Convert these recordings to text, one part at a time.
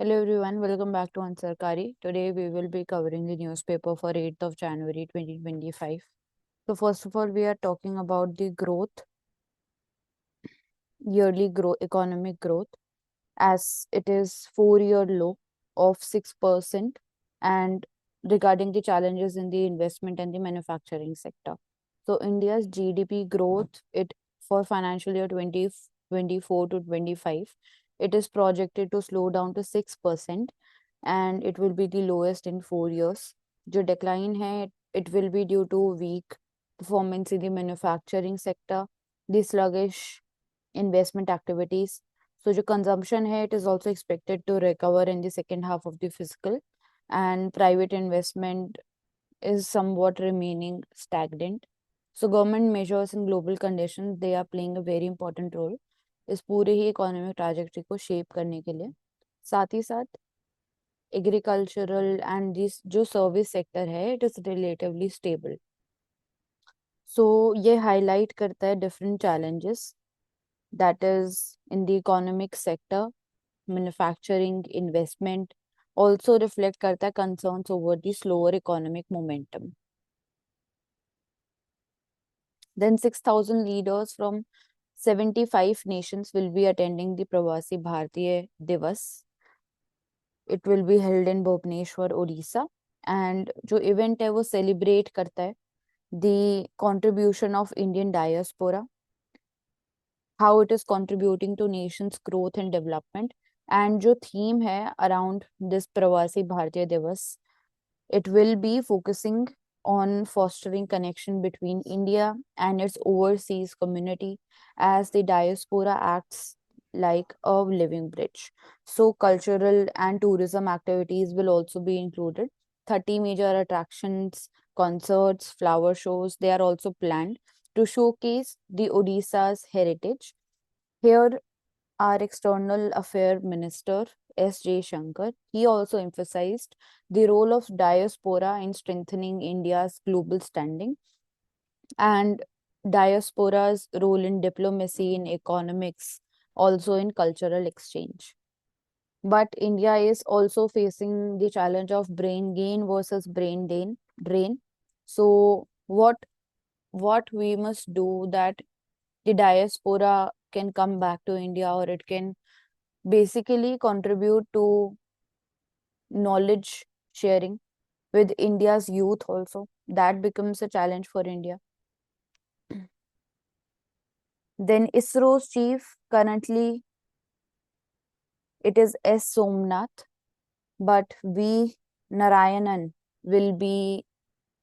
Hello everyone, welcome back to Ansarkari. Today we will be covering the newspaper for 8th of January 2025. So first of all, we are talking about the growth, yearly growth, economic growth, as it is 4-year low of 6%, and regarding the challenges in the investment and the manufacturing sector. So India's GDP growth, it for financial year 2024 to 25, it is projected to slow down to 6%, and it will be the lowest in 4 years. जो decline है, it will be due to weak performance in the manufacturing sector, the sluggish investment activities. So the consumption है, it is also expected to recover in the second half of the fiscal, and private investment is somewhat remaining stagnant. So government measures in global conditions, they are playing a very important role इस पूरे ही economic trajectory को shape करने के लिए. साथ ही साथ agricultural and this जो सर्विस सेक्टर है, इट इज रिलेटिवली स्टेबल. सो ये हाईलाइट करता है different challenges that is in the economic sector, manufacturing, investment. Also reflect करता है concerns over the slower economic momentum. Then 6,000 leaders from 75 nations will be attending the Pravasi Bharatiya Divas. It will be held in Bhubaneswar, Odisha. And जो event है वो celebrate करता है the contribution of Indian diaspora, how it is contributing to nation's growth and development. And जो theme है around this Pravasi Bharatiya Divas, it will be focusing on fostering connection between India and its overseas community as the diaspora acts like a living bridge. So cultural and tourism activities will also be included. 30 major attractions, concerts, flower shows, they are also planned to showcase the Odisha's heritage. Here, our External Affairs Minister S. J. Shankar, he also emphasized the role of diaspora in strengthening India's global standing and diaspora's role in diplomacy, in economics, also in cultural exchange. But India is also facing the challenge of brain gain versus drain. So what we must do that the diaspora can come back to India, or it can basically contribute to knowledge sharing with India's youth also. That becomes a challenge for India. Then ISRO's chief, currently it is S. Somnath, but V. Narayanan will be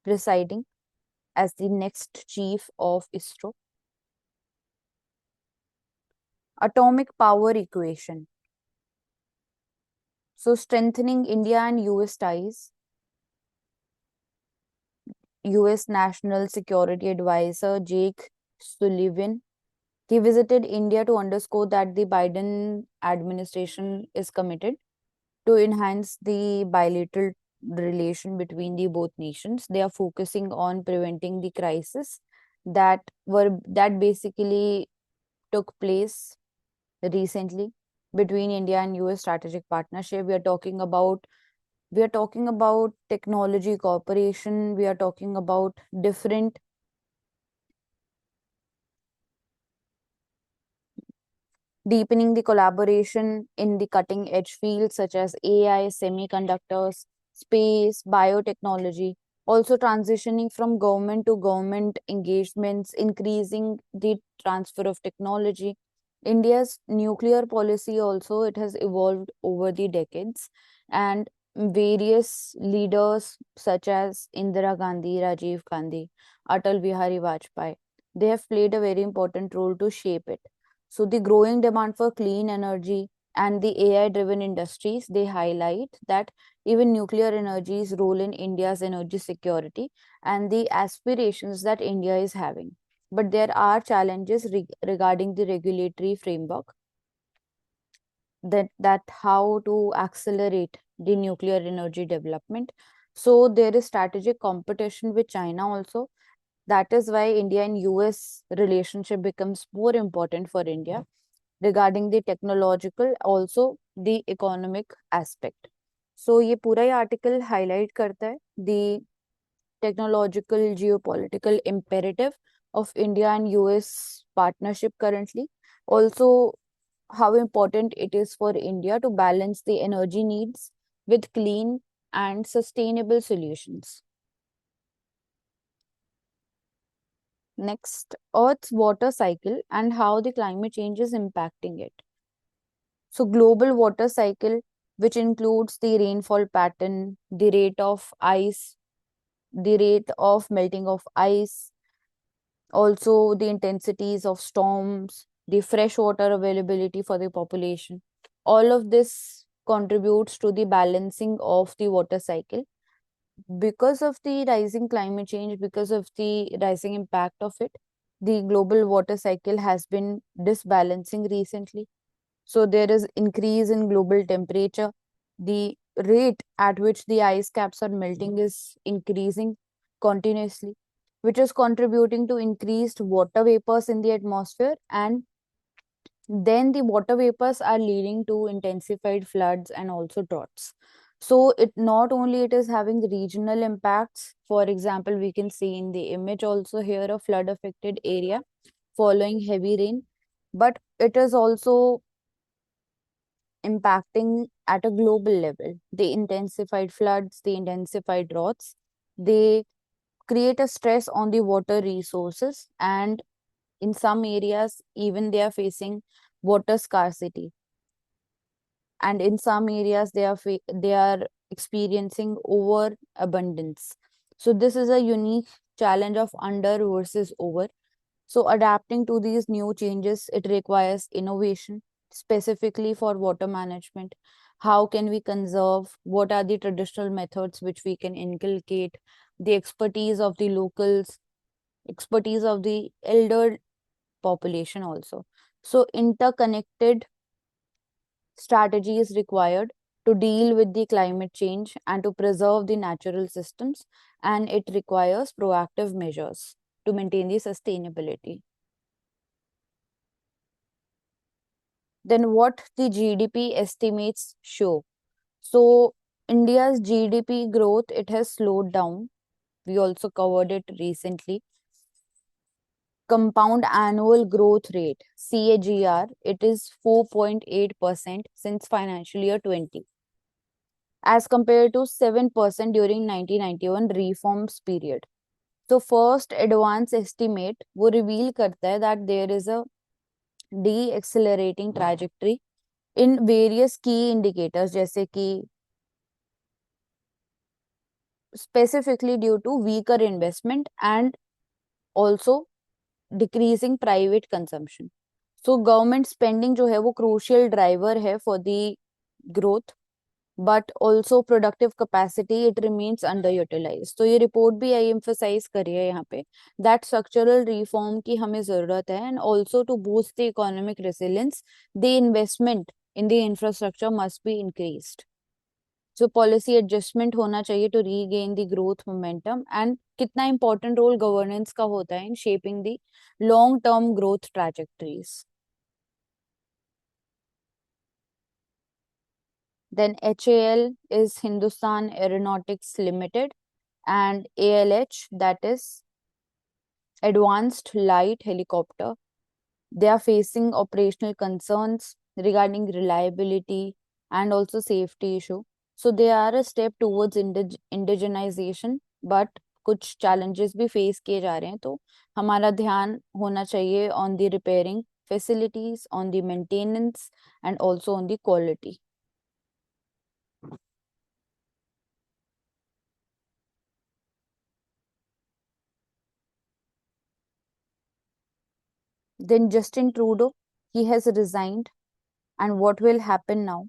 presiding as the next chief of ISRO. Atomic power equation. So strengthening India and US ties. US National Security Advisor Jake Sullivan, he visited India to underscore that the Biden administration is committed to enhance the bilateral relation between the both nations. They are focusing on preventing the crisis that basically took place recently between India and US strategic partnership. We are talking about technology cooperation. We are talking about different deepening the collaboration in the cutting edge fields such as AI, semiconductors, space, biotechnology. Also transitioning from government to government engagements, increasing the transfer of technology. India's nuclear policy also, it has evolved over the decades, and various leaders such as Indira Gandhi, Rajiv Gandhi, Atal Bihari Vajpayee, they have played a very important role to shape it. So the growing demand for clean energy and the AI driven industries, they highlight that even nuclear energy's role in India's energy security and the aspirations that India is having. But there are challenges regarding the regulatory framework, that how to accelerate the nuclear energy development. So there is strategic competition with China also. That is why India and US relationship becomes more important for India. regarding the technological, also the economic aspect. So ये पूरा ही article highlight करता है the technological geopolitical imperative of India and US partnership currently. Also, how important it is for India to balance the energy needs with clean and sustainable solutions. Next, Earth's water cycle and how the climate change is impacting it. So, global water cycle, which includes the rainfall pattern, the rate of ice, the rate of melting of ice, also the intensities of storms, the fresh water availability for the population. All of this contributes to the balancing of the water cycle. Because of the rising climate change, because of the rising impact of it, the global water cycle has been disbalancing recently. So there is increase in global temperature. The rate at which the ice caps are melting is increasing continuously, which is contributing to increased water vapors in the atmosphere, and then the water vapors are leading to intensified floods and also droughts. So it not only it is having regional impacts. For example, we can see in the image also here a flood affected area following heavy rain, but it is also impacting at a global level. The intensified floods, the intensified droughts, they create a stress on the water resources, and in some areas even they are facing water scarcity, and in some areas they are experiencing over abundance. So this is a unique challenge of under versus over. So adapting to these new changes, it requires innovation, specifically for water management. How can we conserve? What are the traditional methods which we can inculcate? The expertise of the locals, expertise of the elder population also. So interconnected strategy is required to deal with the climate change and to preserve the natural systems, and it requires proactive measures to maintain the sustainability. Then what the GDP estimates show. So India's GDP growth, it has slowed down. We also covered it recently. Compound annual growth rate, CAGR, it is 4.8% since financial year 20, as compared to 7% during 1991 reforms period. So first advance estimate वो reveal करता है that there is a de-accelerating trajectory in various key indicators, जैसे कि specifically due to weaker investment and also decreasing private consumption. So government spending जो है वो crucial driver है for the growth, but also productive capacity it remains underutilized. तो ये report भी यही emphasize कर रही है यहाँ पे that structural reform की हमें जरूरत है, and also to boost the economic resilience, the investment in the infrastructure must be increased. So policy adjustment होना चाहिए to regain the growth momentum, and कितना important role governance का होता है in shaping the long term growth trajectories. Then HAL is Hindustan Aeronautics Limited, and ALH, that is Advanced Light Helicopter. They are facing operational concerns regarding reliability and also safety issue. So they are a step towards indigenization, but कुछ challenges भी face किए जा रहे हैं, तो हमारा ध्यान होना चाहिए on the repairing facilities, on the maintenance, and also on the quality. Then Justin Trudeau, he has resigned, and what will happen now?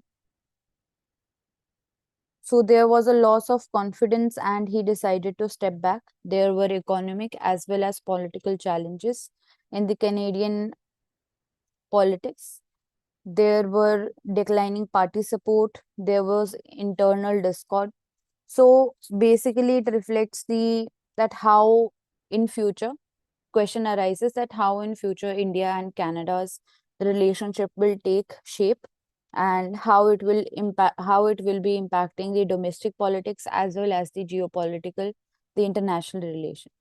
So there was a loss of confidence and he decided to step back. There were economic as well as political challenges in the Canadian politics. There were declining party support. There was internal discord. So basically it reflects the that how in future question arises that how in future India and Canada's relationship will take shape, and how it will be impacting the domestic politics as well as the geopolitical, the international relations.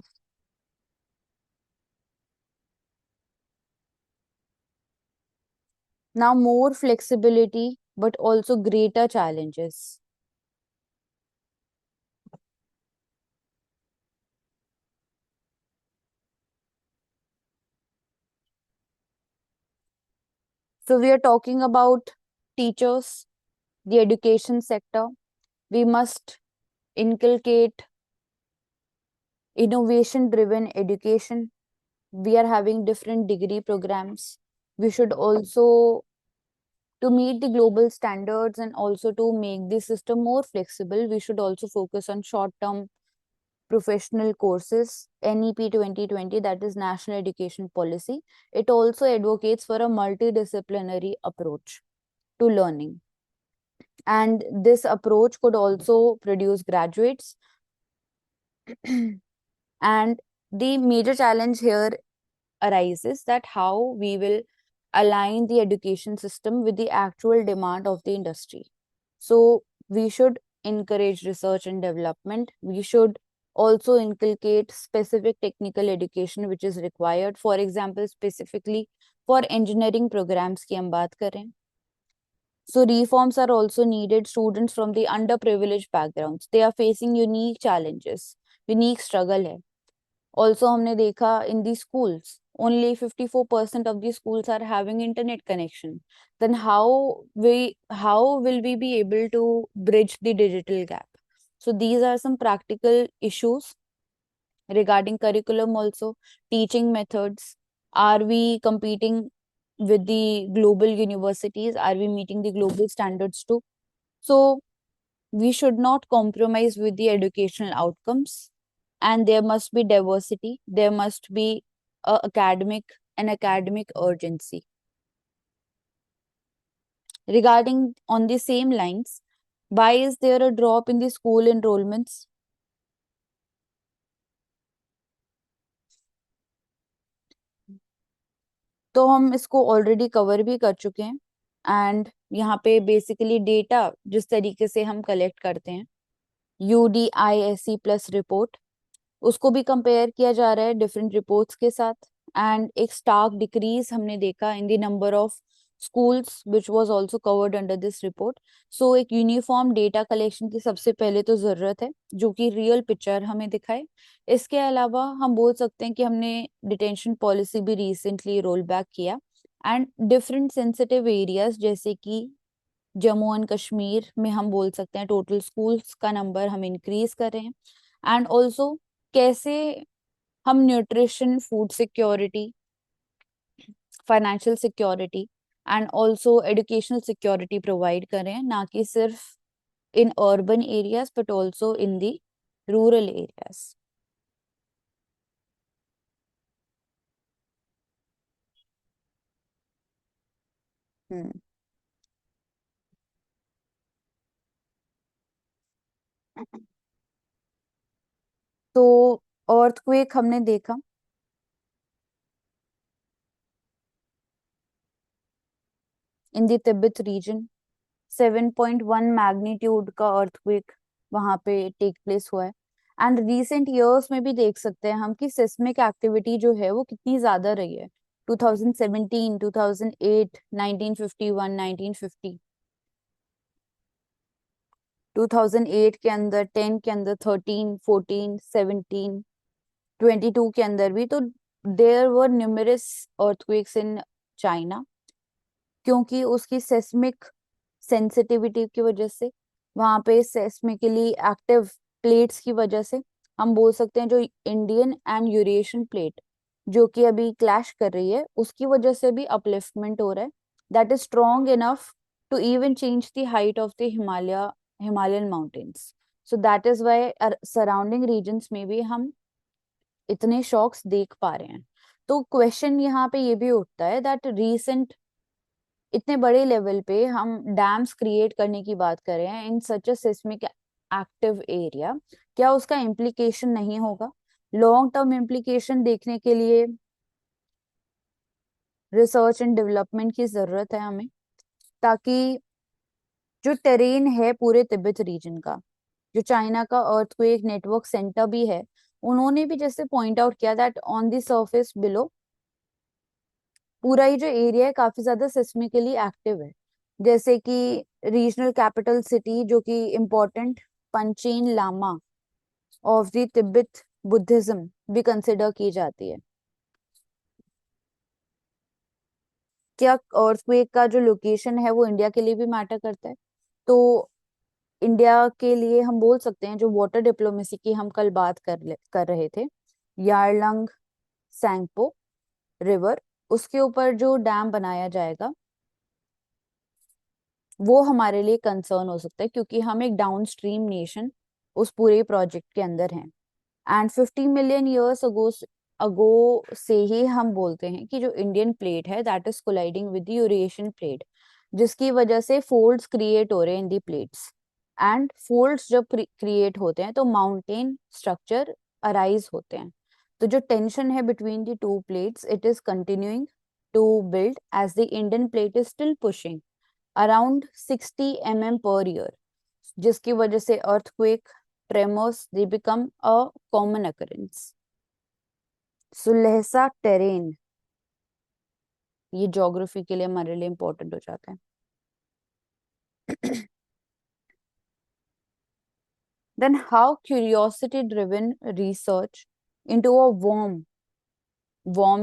Now, more flexibility, but also greater challenges. So, we are talking about teachers, the education sector. We must inculcate innovation driven education. We are having different degree programs. We should also, to meet the global standards and also to make the system more flexible, we should also focus on short term professional courses. NEP 2020, that is National Education Policy, it also advocates for a multidisciplinary approach to learning. And this approach could also produce graduates. And the major challenge here arises that how we will align the education system with the actual demand of the industry. So we should encourage research and development. We should also inculcate specific technical education which is required. For example, specifically for engineering programs की हम बात करें. So reforms are also needed. Students from the underprivileged backgrounds, they are facing unique challenges, unique struggle है. Also, हमने देखा in the schools, only 54% of the schools are having internet connection. Then how will we be able to bridge the digital gap? So these are some practical issues regarding curriculum also, teaching methods. Are we competing with the global universities? Are we meeting the global standards too? So we should not compromise with the educational outcomes, and there must be diversity, there must be an academic urgency. Regarding on the same lines, why is there a drop in the school enrollments? तो हम इसको already cover भी कर चुके हैं, and यहाँ पे basically data जिस तरीके से हम कलेक्ट करते हैं, UDISC प्लस रिपोर्ट, उसको भी कंपेयर किया जा रहा है डिफरेंट रिपोर्ट्स के साथ, एंड एक स्टार्क डिक्रीज हमने देखा in the number of schools which was also covered under this report. So एक यूनिफॉर्म डेटा कलेक्शन की सबसे पहले तो जरूरत है जो कि रियल पिक्चर हमें दिखाए. इसके अलावा हम बोल सकते हैं कि हमने डिटेंशन पॉलिसी भी रिसेंटली रोल बैक किया, एंड डिफरेंट सेंसिटिव एरियाज जैसे कि जम्मू एंड कश्मीर में हम बोल सकते हैं टोटल स्कूल्स का नंबर हम इंक्रीज कर रहे हैं. एंड ऑल्सो कैसे हम nutrition, food security, financial security and also educational security provide कर रहे हैं, ना कि सिर्फ in urban areas but also in the rural areas. तो अर्थक्वेक हमने देखा, in the Tibet region 7.1 magnitude का अर्थक्वेक वहां पे टेक प्लेस हुआ है. एंड रिसेंट इयर्स में भी देख सकते हैं हम कि सिस्मिक एक्टिविटी जो है वो कितनी ज्यादा रही है. 2017, 2008, 1951, 1950, 2008 के अंदर, 10 के अंदर, 13, 14, 17, 22 के अंदर भी. तो there were numerous earthquakes in China, क्योंकि उसकी सेस्मिक सेंसिटिविटी की वजह से, वहां पे सेस्मिकली एक्टिव प्लेट्स की वजह से, हम बोल सकते हैं जो इंडियन एंड यूरेशियन प्लेट जो कि अभी क्लैश कर रही है उसकी वजह से भी अपलिफ्टमेंट हो रहा है, that is strong enough to even change the height of the Himalayan mountains. So that is why surrounding regions में भी हम इतने शॉक्स देख पा रहे हैं. तो क्वेश्चन यहाँ पे ये भी उठता है दैट रीसेंट इतने बड़े लेवल पे हम डैम्स क्रिएट करने की बात कर रहे हैं इन सच अ सिस्मिक एक्टिव एरिया, क्या उसका इम्प्लीकेशन नहीं होगा? लॉन्ग टर्म इम्प्लीकेशन देखने के लिए रिसर्च एंड डेवलपमेंट की जरूरत है हमें, ताकि जो टेरेन है पूरे तिब्बत रीजन का, जो चाइना का अर्थक्वेक नेटवर्क सेंटर भी है, उन्होंने भी जैसे पॉइंट आउट किया that on the surface below पूरा ही जो एरिया है काफी ज्यादा सिस्मिकली एक्टिव है। जैसे कि रीजनल कैपिटल सिटी जो कि important Panchen Lama of the Tibet Buddhism भी कंसिडर की जाती है। क्या अर्थक्वेक का जो लोकेशन है वो इंडिया के लिए भी मैटर करता है? तो इंडिया के लिए हम बोल सकते हैं, जो वाटर डिप्लोमेसी की हम कल बात कर रहे थे, यारलंग सैंगपो रिवर, उसके ऊपर जो डैम बनाया जाएगा वो हमारे लिए कंसर्न हो सकता है, क्योंकि हम एक डाउन स्ट्रीम नेशन उस पूरे प्रोजेक्ट के अंदर हैं। एंड 50 मिलियन ईयर्स अगो अगो से ही हम बोलते हैं कि जो इंडियन प्लेट है that is colliding with the Eurasian plate, जिसकी वजह से फोल्ड्स क्रिएट हो रहे हैं इन दी प्लेट्स। एंड फोल्ड्स जब क्रिएट होते हैं तो माउंटेन स्ट्रक्चर अराइज होते हैं। तो जो टेंशन है between the two plates it is continuing to build as the Indian plate is still pushing around 60 per year, जिसकी वजह से earthquake, tremors, they become a common occurrence. So Lhasa terrain ये geography के लिए हमारे लिए important हो जाता है। Then how curiosity driven research into a worm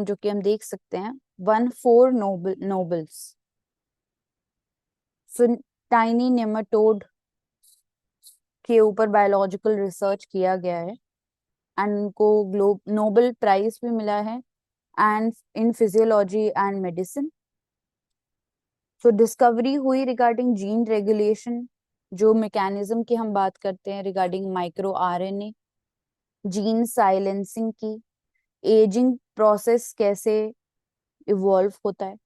जो कि हम देख सकते हैं, one four nobles, so tiny nematode के ऊपर बायोलॉजिकल रिसर्च किया गया है एंड उनको ग्लोब नोबेल प्राइज भी मिला है and in physiology and medicine. So discovery हुई रिगार्डिंग जीन रेगुलेशन, जो मैकेनिज्म की हम बात करते हैं regarding micro RNA, gene silencing की, एजिंग प्रोसेस कैसे इवॉल्व होता है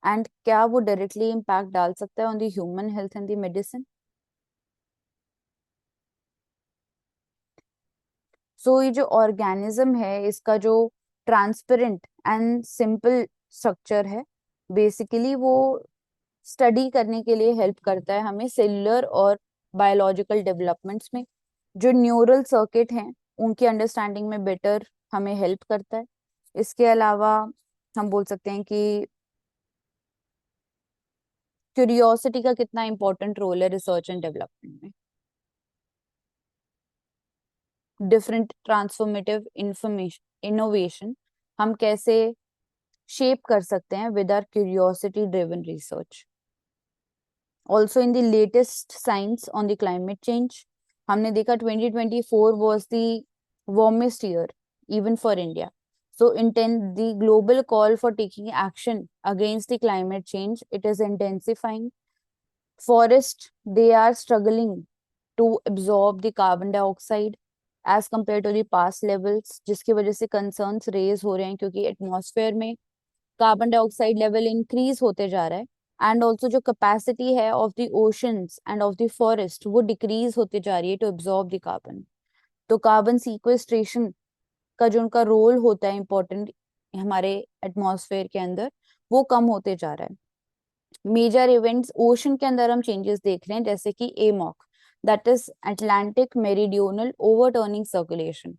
एंड क्या वो डायरेक्टली इम्पैक्ट डाल सकता है on the human health and the medicine. So ये जो ऑर्गेनिज्म है इसका जो ट्रांसपेरेंट एंड सिंपल स्ट्रक्चर है, बेसिकली वो स्टडी करने के लिए हेल्प करता है हमें सेलुलर और बायोलॉजिकल डेवलपमेंट्स में। जो न्यूरल सर्किट हैं उनकी अंडरस्टैंडिंग में बेटर हमें हेल्प करता है। इसके अलावा हम बोल सकते हैं कि क्यूरियोसिटी का कितना इंपॉर्टेंट रोल है रिसर्च एंड डेवलपमेंट में। डिफरेंट ट्रांसफॉर्मेटिव इंफॉर्मेशन इनोवेशन हम कैसे शेप कर सकते हैं with our curiosity driven research. Also in the latest science on the climate change हमने देखा 2024 was the warmest year even for India. So intent the global call for taking action against the climate change, it is intensifying. Forest, they are struggling to absorb the carbon dioxide as compared to the past levels, जिसकी वजह से concerns raise हो रहे हैं, क्योंकि atmosphere में carbon dioxide level increase होते जा रहा है एंड ऑल्सो जो कैपेसिटी है of the oceans end of the forest वो डिक्रीज होती जा रही है टू एब्जॉर्ब द कार्बन। तो कार्बन सीक्वेस्ट्रेशन का जो उनका रोल होता है इम्पोर्टेंट हमारे एटमॉस्फेयर के अंदर, वो कम होते जा रहा है। मेजर इवेंट्स ओशन के अंदर हम चेंजेस देख रहे हैं, जैसे कि amok, that is Atlantic meridional overturning circulation,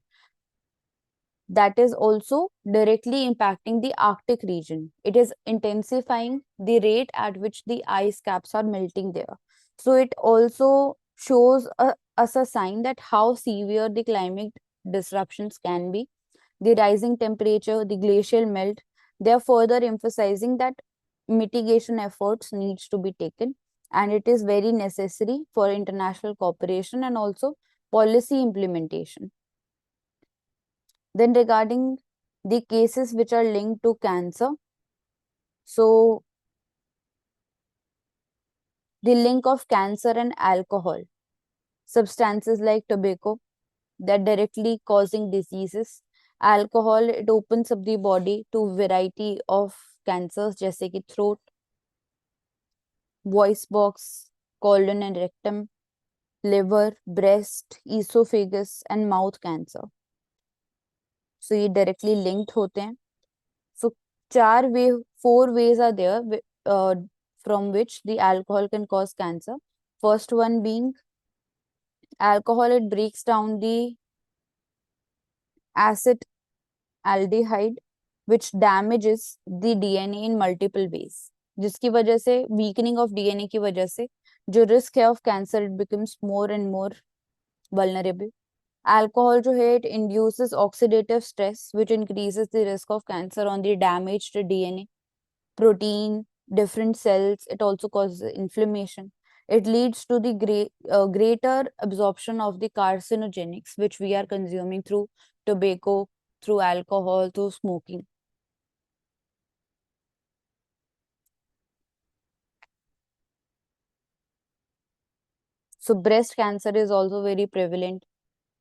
that is also directly impacting the Arctic region. It is intensifying the rate at which the ice caps are melting there. So it also shows us a sign that how severe the climate disruptions can be. The rising temperature, the glacial melt, they are further emphasizing that mitigation efforts needs to be taken, and it is very necessary for international cooperation and also policy implementation. Then regarding the cases which are linked to cancer, so the link of cancer and alcohol, substances like tobacco that directly causing diseases, alcohol it opens up the body to variety of cancers जैसे कि throat, voice box, colon and rectum, liver, breast, esophagus and mouth cancer. So ये directly linked होते हैं। So 4 way four ways are there from which the alcohol can cause cancer. First one being alcohol, it breaks down the acid aldehyde which damages the DNA in multiple ways, जिसकी वजह से weakening of DNA की वजह से जो risk है of cancer it becomes more and more vulnerable. Alcohol जो है it induces oxidative stress which increases the risk of cancer on the damaged DNA, protein, different cells. It also causes inflammation. It leads to the greater absorption of the carcinogenics which we are consuming through tobacco, through alcohol, through smoking. So breast cancer is also very prevalent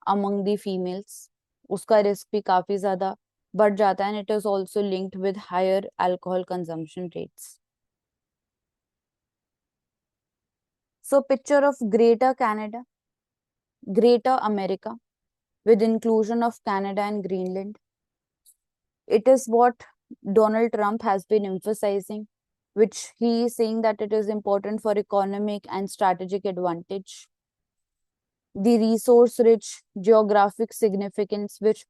among the females. उसका risk भी काफी ज्यादा बढ़ जाता है and it is also linked with higher alcohol consumption rates. So picture of Greater Canada, Greater America with inclusion of Canada and Greenland. It is what Donald Trump has been emphasizing, which he is saying that it is important for economic and strategic advantage. The resource rich geographic significance which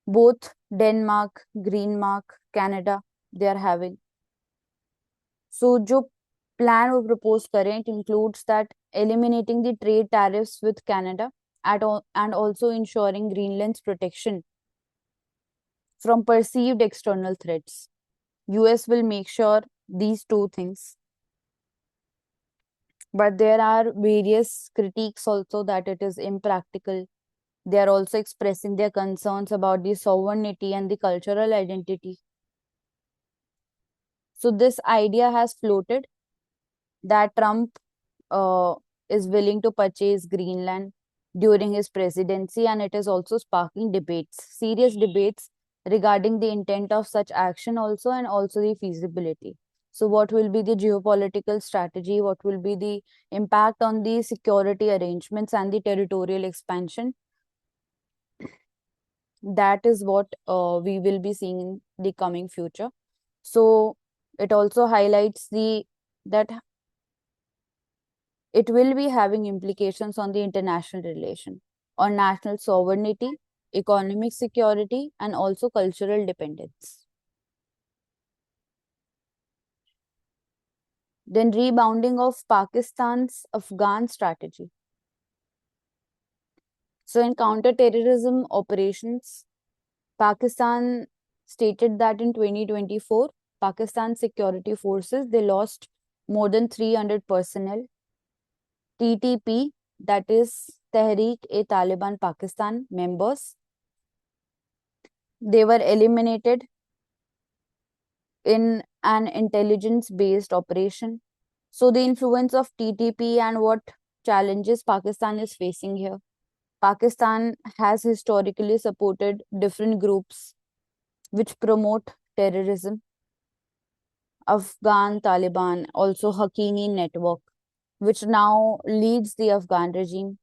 both Denmark, Greenmark, Canada, they are having. So जो plan वो propose करें, it includes that eliminating the trade tariffs with Canada and also ensuring Greenland's protection from perceived external threats. US will make sure these two things. But there are various critiques also that it is impractical. They are also expressing their concerns about the sovereignty and the cultural identity. So this idea has floated that Trump is willing to purchase Greenland during his presidency, and it is also sparking debates, serious debates regarding the intent of such action also and also the feasibility. So what will be the geopolitical strategy? What will be the impact on the security arrangements and the territorial expansion? That is what we will be seeing in the coming future. So it also highlights that it will be having implications on the international relation, on national sovereignty, economic security, and also cultural dependence. Then rebounding of Pakistan's Afghan strategy. So in counter-terrorism operations, Pakistan stated that in 2024, Pakistan security forces, they lost more than 300 personnel. TTP, that is Tehreek-e-Taliban Pakistan members, they were eliminated in an intelligence-based operation. So the influence of TTP and what challenges Pakistan is facing here. Pakistan has historically supported different groups which promote terrorism. Afghan Taliban, also Haqqani network, which now leads the Afghan regime.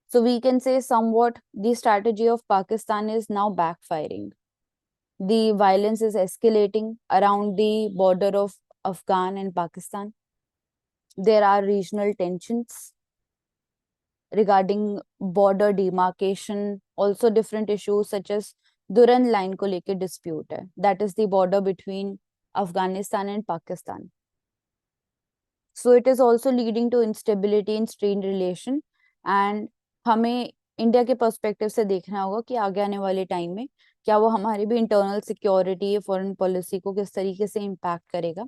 So we can say somewhat the strategy of Pakistan is now backfiring. The violence is escalating around the border of Afghan and Pakistan. There are regional tensions regarding border demarcation, also different issues such as Durand line को लेके dispute है. That is the border between Afghanistan and Pakistan. So it is also leading to instability in strained relation, and हमें India के perspective से देखना होगा कि आगे आने वाले टाइम में क्या वो हमारी भी इंटरनल सिक्योरिटी, फॉरेन पॉलिसी को किस तरीके से इम्पैक्ट करेगा.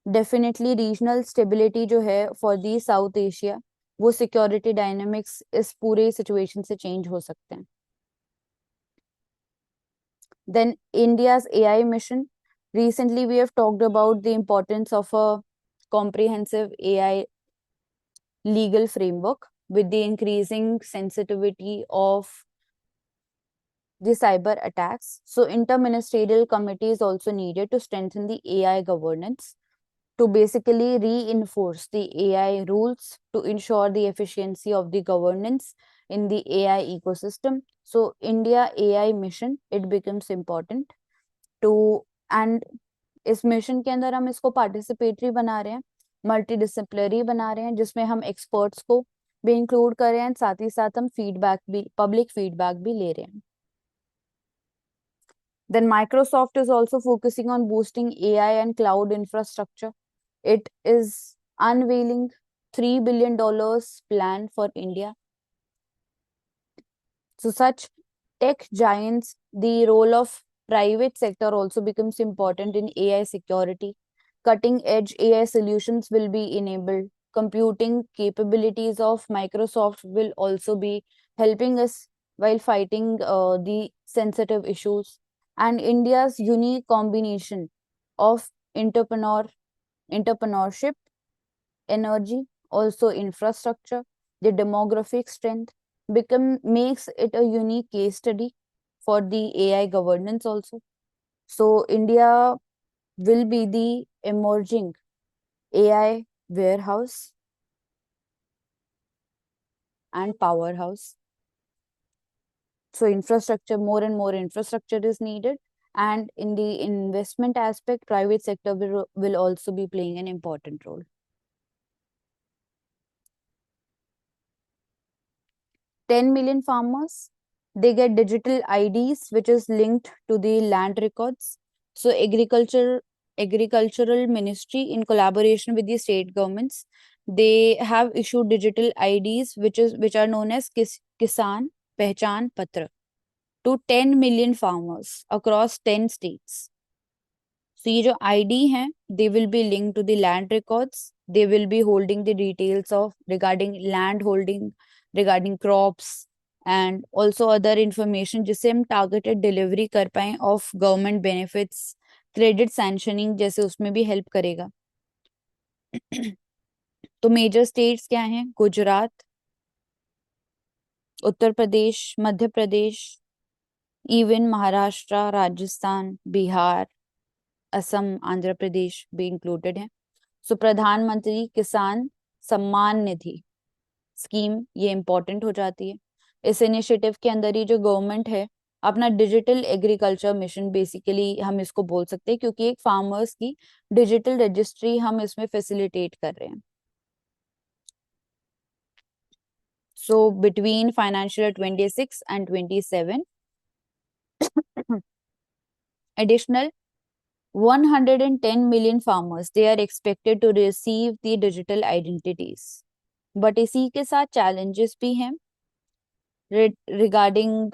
डेफिनेटली रीजनल स्टेबिलिटी जो है फॉर दी साउथ एशिया, वो सिक्योरिटी डायनेमिक्स इस पूरे सिचुएशन से चेंज हो सकते हैं. Then India's AI mission. Recently, we have talked about the importance of a comprehensive AI legal framework with the increasing sensitivity of the cyber attacks. So interministerial committee is also needed to strengthen the AI governance, to basically reinforce the AI rules to ensure the efficiency of the governance in the AI ecosystem. So India AI mission, it becomes important. To and इस mission के अंदर हम इसको participatory बना रहे हैं, multi disciplinary बना रहे हैं, जिसमें हम एक्सपर्ट्स को भी इंक्लूड कर रहे हैं, साथ ही साथ हम फीडबैक भी, पब्लिक फीडबैक भी ले रहे हैं. Then Microsoft is also focusing on boosting AI and cloud infrastructure. It is unveiling $3 billion plan for India. So such tech giants, the role of private sector also becomes important in AI security. Cutting edge AI solutions will be enabled. Computing capabilities of Microsoft will also be helping us while fighting the sensitive issues. And India's unique combination of entrepreneurship, energy, also infrastructure, the demographic strength makes it a unique case study for the AI governance also. So India will be the emerging AI warehouse and powerhouse. So infrastructure, more and more infrastructure is needed. And in the investment aspect, private sector will also be playing an important role. 10 million farmers, they get digital IDs, which is linked to the land records. So agricultural ministry in collaboration with the state governments, they have issued digital IDs, which are known as Kisan Pehchan Patra to 10 million farmers across 10 states. So ये जो ID हैं, they will be linked to the land records. They will be holding the details of regarding land holding, regarding crops, and also other information जिससे हम targeted delivery कर पाएं of government benefits, credit sanctioning जैसे उसमें भी help करेगा. तो major states क्या हैं? गुजरात, उत्तर प्रदेश, मध्य प्रदेश, इवन महाराष्ट्र, राजस्थान, बिहार, असम, आंध्र प्रदेश भी इंक्लूडेड हैं. सो प्रधानमंत्री किसान सम्मान निधि स्कीम ये इंपॉर्टेंट हो जाती है. इस इनिशिएटिव के अंदर ही जो गवर्नमेंट है अपना डिजिटल एग्रीकल्चर मिशन, बेसिकली हम इसको बोल सकते हैं, क्योंकि एक फार्मर्स की डिजिटल रजिस्ट्री हम इसमें फैसिलिटेट कर रहे हैं. So between financial year 26 and 27, additional 110 million farmers, they are expected to receive the digital identities. But इसी के साथ challenges भी हैं regarding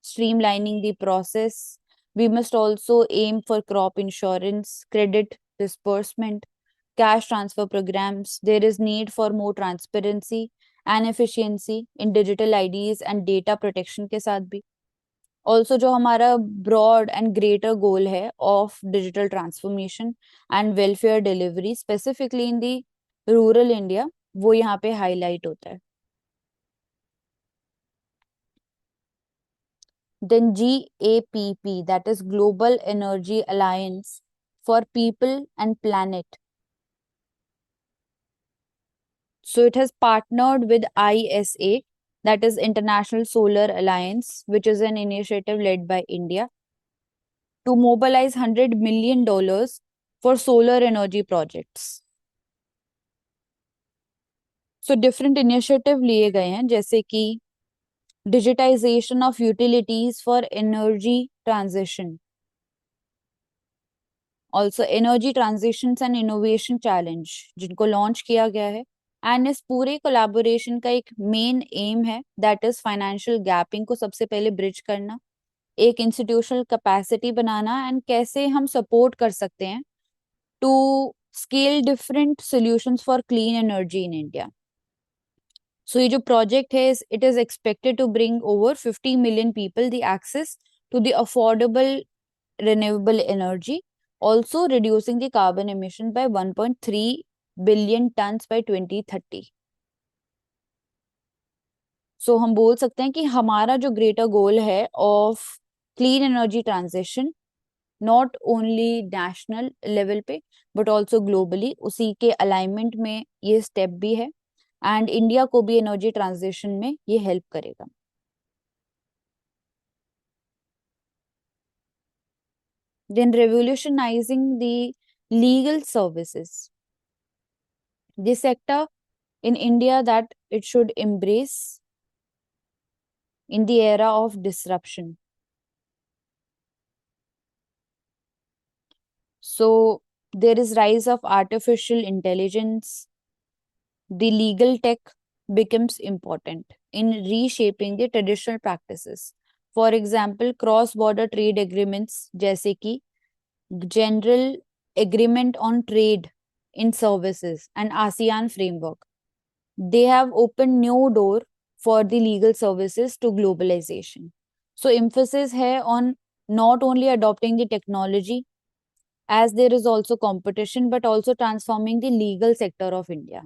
streamlining the process. We must also aim for crop insurance, credit disbursement, cash transfer programs. There is need for more transparency and efficiency in digital IDs and data protection के साथ भी. Also जो हमारा broad and greater goal है of digital transformation and welfare delivery specifically in the rural India, वो यहाँ पे highlight होता है. Then GAPP, that is Global Energy Alliance for People and Planet. So it has partnered with ISA, that is International Solar Alliance, which is an initiative led by India, to mobilize $100 million for solar energy projects. So different initiative लिए गए हैं, जैसे कि digitization of utilities for energy transition. Also energy transitions and innovation challenge जिनको launch किया गया है. And इस पूरे कोलैबोरेशन का एक मेन एम है, दैट इज फाइनेंशियल गैपिंग को सबसे पहले ब्रिज करना, एक इंस्टीट्यूशनल कैपेसिटी बनाना, एंड कैसे हम सपोर्ट कर सकते हैं to scale different solutions for clean energy in India. So ये जो प्रोजेक्ट है, it is expected to bring over 50 million people the access to the affordable renewable energy, also reducing the carbon emission by 1.3 billion tons by 2030. सो हम बोल सकते हैं कि हमारा जो ग्रेटर गोल है of clean energy transition, not only national level पे but also globally, उसी के अलाइनमेंट में ये स्टेप भी है, एंड इंडिया को भी एनर्जी ट्रांजिशन में ये हेल्प करेगा. Then revolutionizing the legal services. The sector in India that it should embrace in the era of disruption. So there is rise of artificial intelligence. The legal tech becomes important in reshaping the traditional practices. For example, cross-border trade agreements जैसे कि General Agreement on Trade in Services and ASEAN framework. They have opened new door for the legal services to globalization. So emphasis है on not only adopting the technology as there is also competition but also transforming the legal sector of India.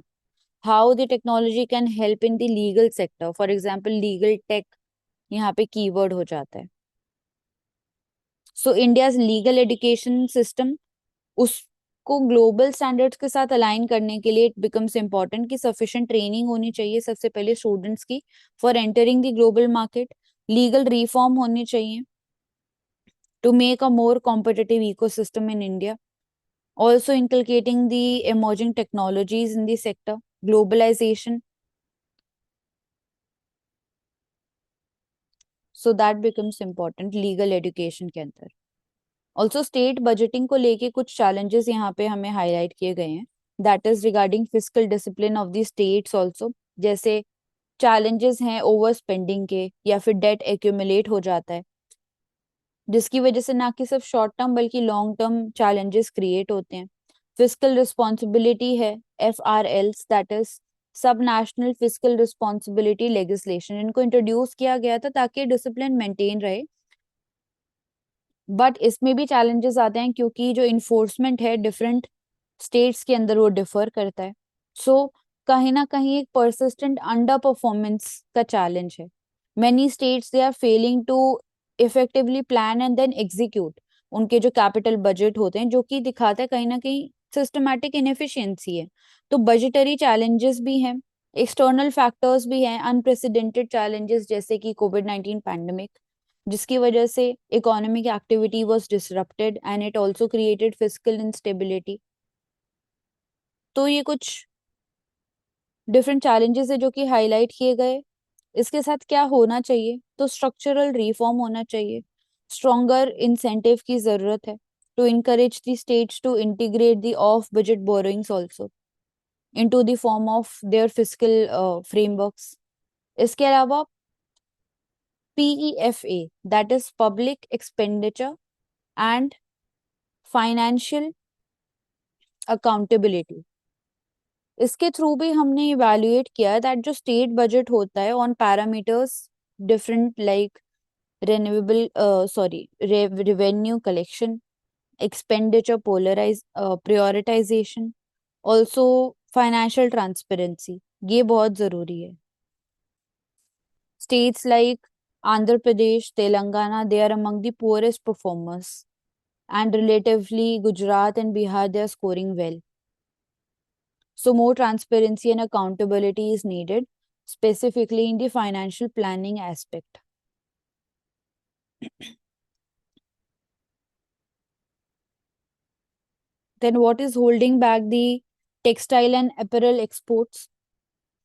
How the technology can help in the legal sector. For example, legal tech यहाँ पे keyword हो जाता है. So India's legal education system उसको global standards के साथ align करने के लिए इट बिकम्स इम्पोर्टेंट कि सफिशिएंट ट्रेनिंग होनी चाहिए सबसे पहले स्टूडेंट्स की for entering the global market. Legal reform होनी चाहिए to make a more competitive ecosystem in India. Also inculcating the emerging technologies in the sector, globalization. So that becomes important legal education के अंदर. Also state budgeting को लेके कुछ challenges यहाँ पे हमें हाईलाइट किए गए हैं. That is regarding physical discipline of the states also. जैसे चैलेंजेस हैं ओवर स्पेंडिंग के या फिर डेट एक्यूमुलेट हो जाता है जिसकी वजह से ना कि सिर्फ शॉर्ट टर्म बल्कि लॉन्ग टर्म चैलेंजेस क्रिएट होते हैं. फिजिकल रिस्पॉन्सिबिलिटी है FRLs दैट इज सब नेशनल फिजिकल रिस्पॉन्सिबिलिटी लेजिस्लेशन. इनको इंट्रोड्यूस किया गया था ताकि डिसिप्लिन मेंटेन रहे. बट इसमें भी चैलेंजेस आते हैं क्योंकि जो इन्फोर्समेंट है डिफरेंट स्टेट्स के अंदर वो डिफर करता है. सो कहीं ना कहीं एक परसिस्टेंट अंडर परफॉर्मेंस का चैलेंज है. Many states they are failing to effectively plan and then execute उनके जो कैपिटल बजट होते हैं जो कि दिखाता है कहीं ना कहीं सिस्टमैटिक इनएफिशिएंसी है. तो बजटरी चैलेंजेस भी हैं, एक्सटर्नल फैक्टर्स भी हैं, अनप्रेसिडेंटेड चैलेंजेस जैसे कि कोविड-19 पैंडेमिक जिसकी वजह से economic activity was disrupted and it also created physical instability. तो ये कुछ डिफरेंट चैलेंजेस है जो कि हाईलाइट किए गए. इसके साथ क्या होना चाहिए तो स्ट्रक्चरल रिफॉर्म होना चाहिए. स्ट्रॉन्गर इंसेंटिव की जरूरत है to encourage the states to integrate the off budget borrowings also into the form of their physical frameworks. इसके अलावा PEFA that is public expenditure and financial accountability. इसके थ्रू भी हमने इवैल्यूएट किया दैट जो स्टेट बजट होता है on parameters different like renewable revenue collection, expenditure polarise prioritisation, also financial transparency. ये बहुत जरूरी है. States like Andhra Pradesh, Telangana they are among the poorest performers and relatively Gujarat and Bihar they are scoring well. So more transparency and accountability is needed, specifically in the financial planning aspect. Then what is holding back the textile and apparel exports?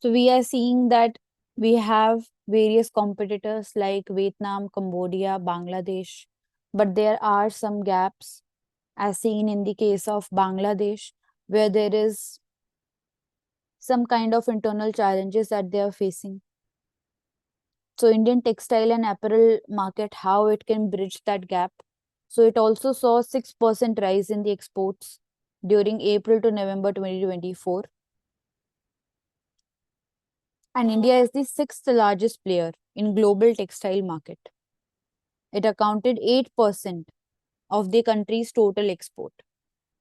So we are seeing that we have various competitors like Vietnam, Cambodia, Bangladesh, but there are some gaps as seen in the case of Bangladesh where there is some kind of internal challenges that they are facing. So Indian textile and apparel market, how it can bridge that gap. So it also saw 6% rise in the exports during April to November 2024. And India is the sixth largest player in global textile market. It accounted 8% of the country's total export.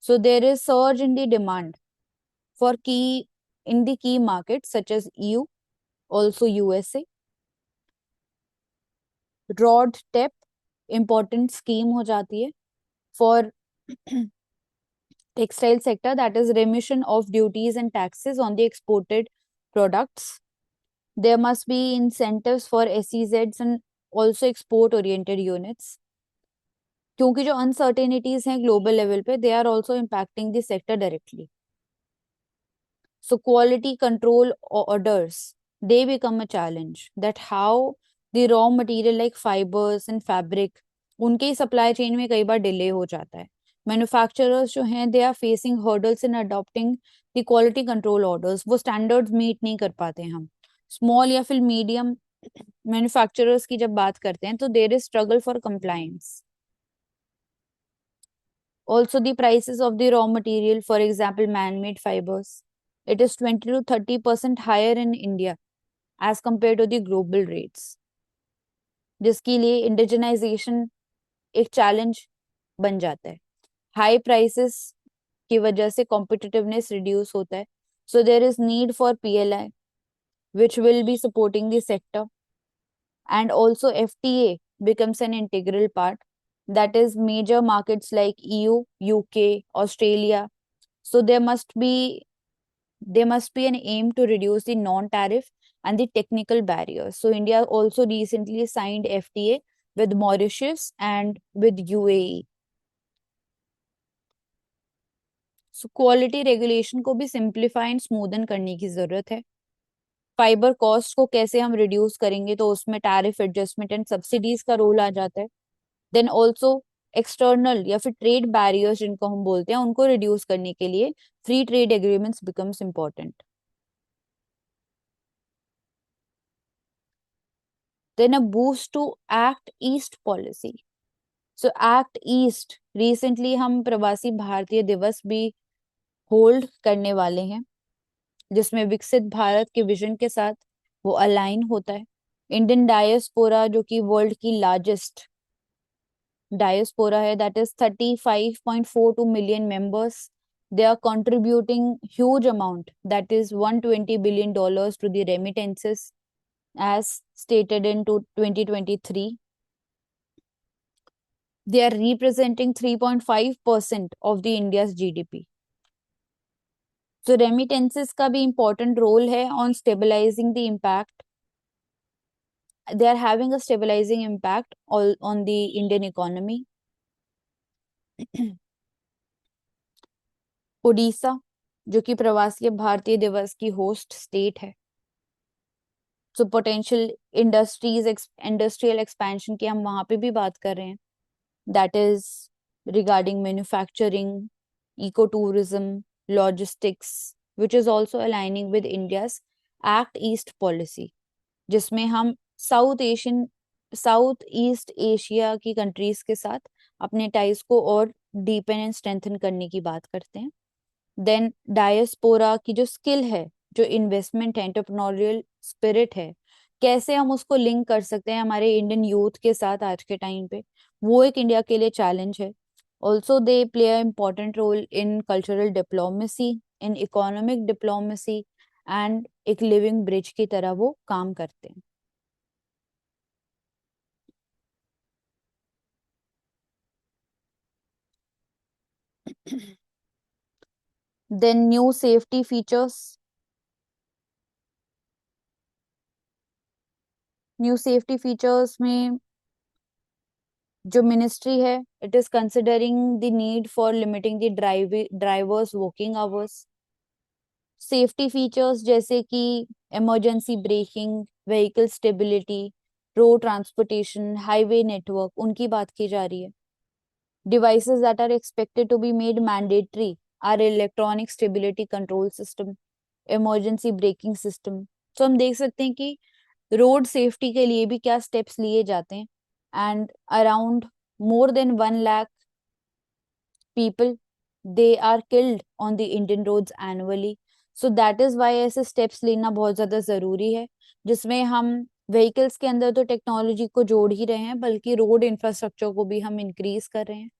So there is surge in the demand for key markets such as EU, also USA. Rod TEP important scheme हो जाती है for textile sector, that is remission of duties and taxes on the exported products. There must be incentives for SEZs and also export oriented units. क्योंकि जो uncertainties हैं global level पे, they are also impacting the sector directly. So quality control orders, they become a challenge. That how the raw material like fibers and fabric, उनके supply chain में कई बार delay हो जाता है. Manufacturers जो हैं, they are facing hurdles in adopting the quality control orders. वो standards meet नहीं कर पाते हैं हम. Small या फिर medium manufacturers की जब बात करते हैं तो there is struggle for compliance. Also, the prices of the raw material, for example, man-made fibers, it is 20 to 30% higher in India as compared to the global rates, जिसके लिए इंडिजिनाइजेशन एक challenge बन जाता है. हाई प्राइसेस की वजह से competitiveness reduce होता है. So there is need for PLI which will be supporting the sector, and also FTA becomes an integral part, that is major markets like EU, UK, Australia. So there must be an aim to reduce the non-tariff and the technical barriers. So India also recently signed FTA with Mauritius and with UAE. So quality regulation को भी simplify and smoothen करने की जरूरत है. Fibre cost को कैसे हम reduce करेंगे, तो उसमें टैरिफ एडजस्टमेंट एंड सब्सिडीज का रोल आ जाता है. देन ऑल्सो एक्सटर्नल या फिर ट्रेड बैरियर्स जिनको हम बोलते हैं, उनको रिड्यूस करने के लिए free trade agreements becomes important. Then a boost to Act East policy. So Act East recently हम प्रवासी भारतीय दिवस भी होल्ड करने वाले हैं, जिसमें विकसित भारत के विजन के साथ वो अलाइन होता है. इंडियन डायस्पोरा जो कि वर्ल्ड की लार्जेस्ट डायस्पोरा है, that is 35.42 million members. They are contributing huge amount, that is $120 billion to the remittances as stated in 2023. They are representing 3.5% of the India's GDP. So remittances का भी important role है on stabilizing the impact. They are having a stabilizing impact on the Indian economy. Odisha जो कि प्रवासी भारतीय दिवस की host state है. सो पोटेंशियल इंडस्ट्रियल एक्सपेंशन की हम वहां पे भी बात कर रहे हैं. That is regarding manufacturing, eco tourism, logistics, which is also aligning with India's act east policy, जिसमें हम साउथ ईस्ट एशिया की कंट्रीज के साथ अपने टाइज को और डीपन एंड स्ट्रेंथन करने की बात करते हैं. देन डायस्पोरा की जो स्किल है, जो इन्वेस्टमेंट है, एंटरप्रेन्योरियल स्पिरिट है, कैसे हम उसको लिंक कर सकते हैं हमारे इंडियन यूथ के साथ आज के टाइम पे, वो एक इंडिया के लिए चैलेंज है. Also they play a important role in cultural diplomacy, in economic diplomacy, and एक लिविंग ब्रिज की तरह वो काम करते हैं. Then new safety features. New safety features में जो मिनिस्ट्री है, it is considering the need for limiting the drivers working hours. Safety features जैसे कि emergency braking, vehicle stability, road transportation, highway network, उनकी बात की जा रही है. Devices that are expected to be made mandatory are electronic stability control system, emergency braking system. तो हम देख सकते हैं कि रोड सेफ्टी के लिए भी क्या स्टेप्स लिए जाते हैं. And around more than 1 lakh people, they are killed on the Indian roads annually. So that is why ऐसे steps लेना बहुत ज्यादा जरूरी है, जिसमें हम व्हीकल्स के अंदर तो टेक्नोलॉजी को जोड़ ही रहे हैं, बल्कि रोड इंफ्रास्ट्रक्चर को भी हम इंक्रीज कर रहे हैं.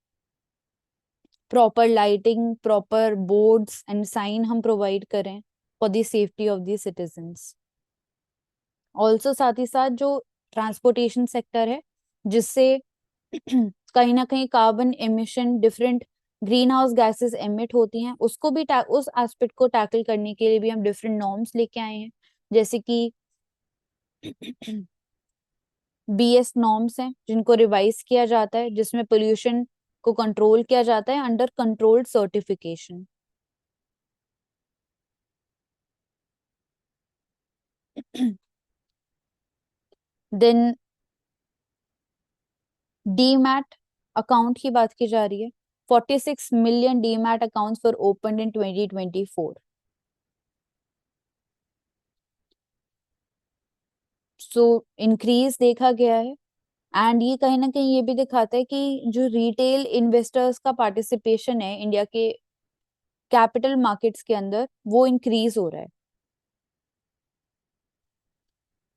Proper lighting, proper boards and sign हम प्रोवाइड करें for the safety of the citizens. Also साथ ही साथ जो ट्रांसपोर्टेशन सेक्टर है, जिससे कहीं ना कहीं carbon emission, different green house gases emit होती हैं, उसको भी उस एस्पेक्ट को टैकल करने के लिए भी हम डिफरेंट नॉर्म्स लेके आए हैं. जैसे कि बीएस नॉर्म्स हैं जिनको रिवाइज किया जाता है, जिसमें पोल्यूशन को कंट्रोल किया जाता है under controlled certification. Then demat account की बात की जा रही है। 46 million demat accounts for open in 2024। So increase देखा गया है। एंड ये कहीं ना कहीं ये भी दिखाता है कि जो रिटेल इन्वेस्टर्स का पार्टिसिपेशन है इंडिया के कैपिटल मार्केट्स के अंदर, वो इंक्रीज हो रहा है।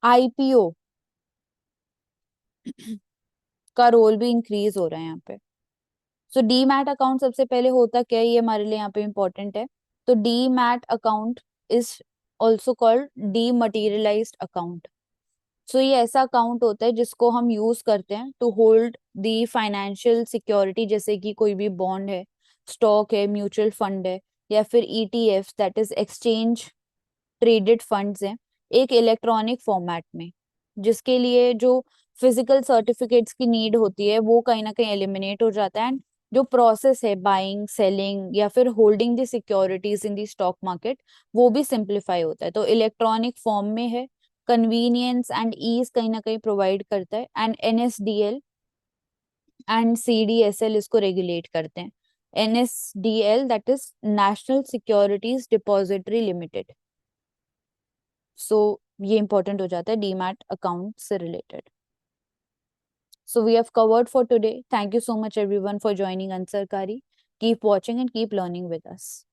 आईपीओ का रोल भी इंक्रीज हो रहा है यहाँ पे। सो डीमैट अकाउंट सबसे पहले होता क्या है, ये हमारे लिए यहाँ पे इंपॉर्टेंट है। तो demat account is also called dematerialized account. So ये ऐसा अकाउंट होता है जिसको हम यूज करते हैं to hold the financial security, जैसे कि कोई भी बॉन्ड है, स्टॉक है, म्यूचुअल फंड है, या फिर ETF that is exchange traded funds हैं, एक इलेक्ट्रॉनिक फॉर्मेट में, जिसके लिए जो फिजिकल सर्टिफिकेट्स की नीड होती है वो कहीं ना कहीं एलिमिनेट हो जाता है। एंड जो प्रोसेस है बाइंग, सेलिंग या फिर holding the securities in the stock market, वो भी सिंप्लीफाई होता है। तो इलेक्ट्रॉनिक फॉर्म में है, कन्वीनियंस एंड ईज कहीं ना कहीं प्रोवाइड करता है। एंड एनएसडीएल एंड सीडीएसएल इसको रेगुलेट करते हैं। NSDL that is National Securities Depository Limited. So ये इंपॉर्टेंट हो जाता है डीमैट अकाउंट से related. So we have covered for today. Thank you so much everyone for joining Ansarkari. Keep watching and keep learning with us.